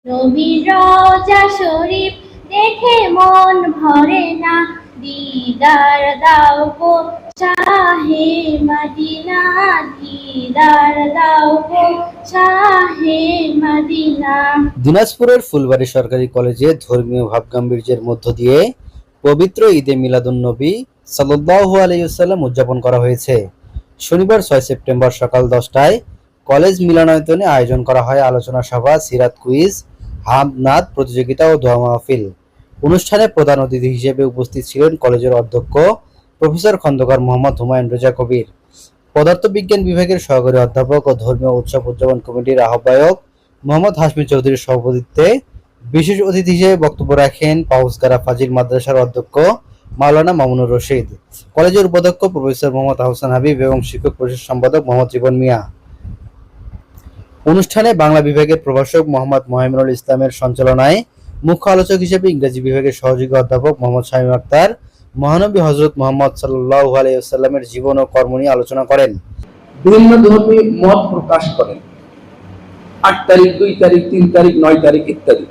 নবীর রওজা শরীফ দেখে মন ভরে না, দিদার দাও গো শাহে মদিনা, দিদার দাও গো শাহে মদিনা। দিনাজপুরের ফুলবাড়ী সরকারি কলেজে ধর্মীয় ভাবগাম্ভীর্যের মধ্য দিয়ে পবিত্র ঈদে মিলাদুন্নবী সাল্লাল্লাহু আলাইহি ওয়াসাল্লাম উদযাপন করা হয়েছে। শনিবার 6 সেপ্টেম্বর সকাল 10টায় কলেজ মিলনায়তনে আয়োজন করা হয় আলোচনা সভা, সিরাত কুইজ, হামদ প্রতিযোগিতা ও দোয়া মাহফিল। অনুষ্ঠানে প্রধান অতিথি হিসেবে উপস্থিত ছিলেন কলেজের অধ্যক্ষ প্রফেসর খন্দকার মোহাম্মদ হুমায়ুন রেজা কবির, পদার্থবিজ্ঞান বিভাগের সহকারী অধ্যাপক ও ধর্মীয় উৎসব উদযাপন কমিটির আহ্বায়ক মোহাম্মদ হাশমি চৌধুরীর সভাপতিত্বে বিশেষ অতিথি হিসেবে বক্তব্য রাখেন পাউসগারা ফাজিল মাদ্রাসার অধ্যক্ষ মাওলানা মামুনুর রশিদ, কলেজের উপাধ্যক্ষ প্রফেসর মোহাম্মদ আহসান হাবিব এবং শিক্ষক পরিষদ সম্পাদক মোহাম্মদ জীবন মিয়া। অনুষ্ঠানে বাংলা বিভাগের প্রভাষক মোহাম্মদ মোহাইমিনুল ইসলামের সঞ্চালনায় মুখ্য আলোচক হিসেবে ইংরেজি বিভাগের সহযোগী অধ্যাপক মোহাম্মদ শামীম আক্তার মহানবী হযরত মুহাম্মদ সাল্লাল্লাহু আলাইহি ওয়াসাল্লামের জীবন ও কর্ম নিয়ে আলোচনা করেন। বিভিন্ন ধর্মী মত প্রকাশ করেন, 8 তারিখ, 2 তারিখ, 3 তারিখ, 9 তারিখ ইত্যাদি।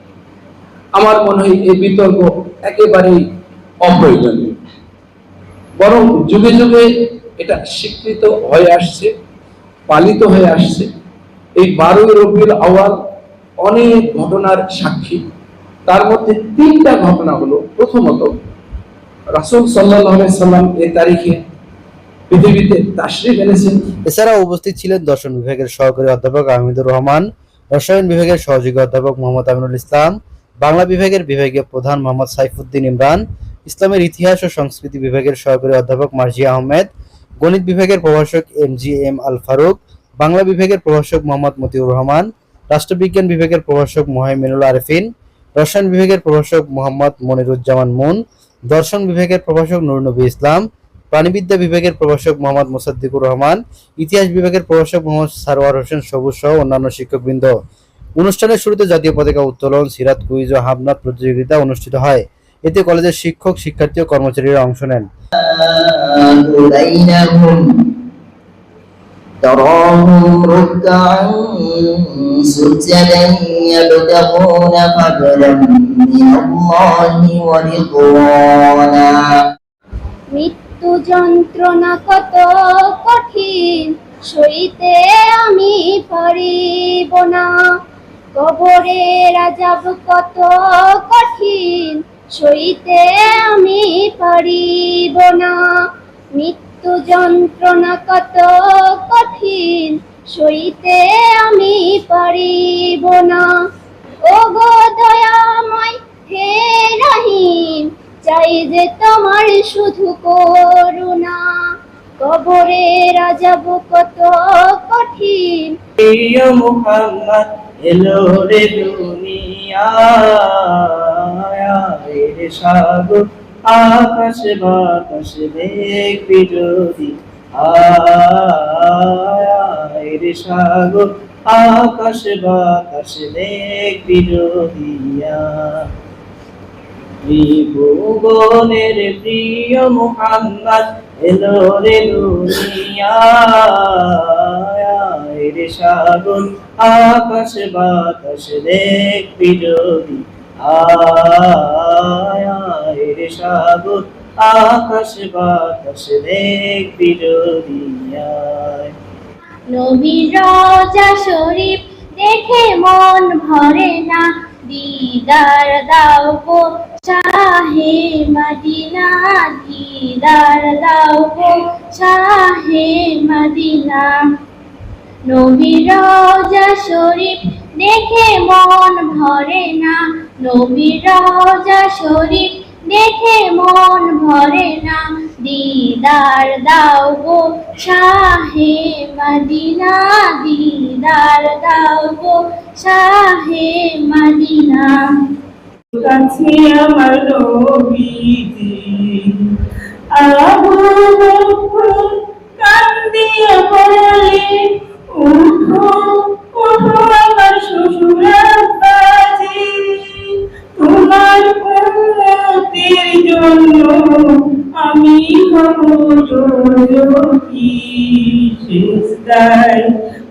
আমার মনে হয় এই বিতর্ক একেবারেই অপ্রয়োজনীয়, বরং যুগে যুগে এটা স্বীকৃত হয়ে আসছে, পালিত হয়ে আসছে। এই 12 রবিউল আউয়াল অনেক ঘটনার সাক্ষী। তার মধ্যে 3টা ঘটনা হলো, প্রথমত রাসূল সাল্লাল্লাহু আলাইহি সাল্লাম এই তারিখে পৃথিবীতে তাশরীফ এনেছেন। এছাড়াও উপস্থিত ছিলেন দর্শন বিভাগের সহকারী অধ্যাপক আহমেদুর রহমান, রসায়ন বিভাগের সহযোগী অধ্যাপক মোহাম্মদ আমিনুল ইসলাম, বাংলা বিভাগের বিভাগীয় প্রধান মোহাম্মদ সাইফুদ্দিন ইমরান, ইসলামের ইতিহাস ও সংস্কৃতি বিভাগের সহকারী অধ্যাপক মার্জিয়া আহমেদ, গণিত বিভাগের প্রভাষক MGM আল ফারুক, বাংলা বিভাগের প্রভাষক মোহাম্মদ মতিউর রহমান, রাষ্ট্রবিজ্ঞান বিভাগের প্রভাষক মোহাইমিনুল আরেফিন, রসায়ন বিভাগের প্রভাষক মোহাম্মদ মনিরুজ্জামান মুন, দর্শন বিভাগের প্রভাষক নূর নবী ইসলাম, প্রাণীবিদ্যা বিভাগের প্রভাষক মোহাম্মদ মোসাদ্দিকুর রহমান, ইতিহাস বিভাগের প্রভাষক মোহাম্মদ সারওয়ার হোসেন সবুজ সহ অন্যান্য শিক্ষকবৃন্দ। অনুষ্ঠানের শুরুতে জাতীয় পতাকা উত্তোলন, সিরাত কুইজ ও হামদ প্রতিযোগিতা অনুষ্ঠিত হয়। এতে কলেজের শিক্ষক, শিক্ষার্থী ও কর্মচারীরা অংশ নেন। تراهم ركعا سجدا يبتغون فضلا من الله ورضوانا। মৃত্যু যন্ত্রণা কত কঠিন, সইতে আমি পারিব না। কবরের আযাব কত কঠিন, সইতে আমি পারিব না। মৃত্যু যন্ত্রণা কত কঠিন, সইতে আমি পারিব না। ওগো দয়াময় হে রহিম, চাই যে তোমার শুধু করুণা। কবরের আযাব কত কঠিন। প্রিয় মুহাম্মদ এলো রে দুনিয়ায়, রে সাগর আকাশ বাতাস দেখবি যদি, আয় রে সাগর আকাশ বাতাস দেখবি যদি। ত্রিভুবনের প্রিয় মুহাম্মদ এলো রে দুনিয়ায়, রে সাগর আকাশ বাতাস দেখবি যদি, আয় রে সাগর আকাশ বাতাস দেখবি যদি। নবীর রওজা শরীফ দেখে মন ভরে না, দিদার দাও গো শাহে মদিনা, দিদার দাও গো শাহে মদিনা। নবীর রওজা শরীফ দেখে মন ভরে না, নবীর রওজা শরীফ দেখে মন ভরে না। দিদার দাও গো শাহে মদিনা, দিদার দাও গো শাহে মদিনা। কাছে আমার নবীজি আবু বকর কান্দিয়া বলে, উঠো উঠো আমার শ্বশুর আব্বাজি, তোমার উম্মতের জন্য আমি হব জয়ী। সিজদায়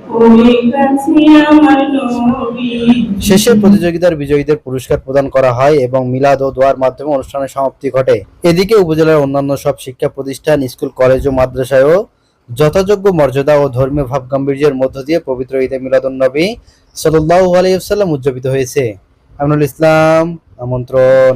পড়ে কাছে আমার নবীজি শেষে প্রতিযোগিতার বিজয়ীদের পুরস্কার প্রদান করা হয় এবং মিলাদ ও দোয়ার মাধ্যমে অনুষ্ঠানের সমাপ্তি ঘটে। এদিকে উপজেলার অন্যান্য সব শিক্ষা প্রতিষ্ঠান, স্কুল, কলেজ ও মাদ্রাসায়ও যথাযোগ্য মর্যাদা ও ধর্মীয় ভাবগাম্ভীর্যের মধ্য দিয়ে পবিত্র ঈদে মিলাদুন্নবী সাল্লাল্লাহু আলাইহি ওয়াসাল্লাম উদযাপিত হয়েছে। আমিনুল ইসলাম, আমন্ত্রণ।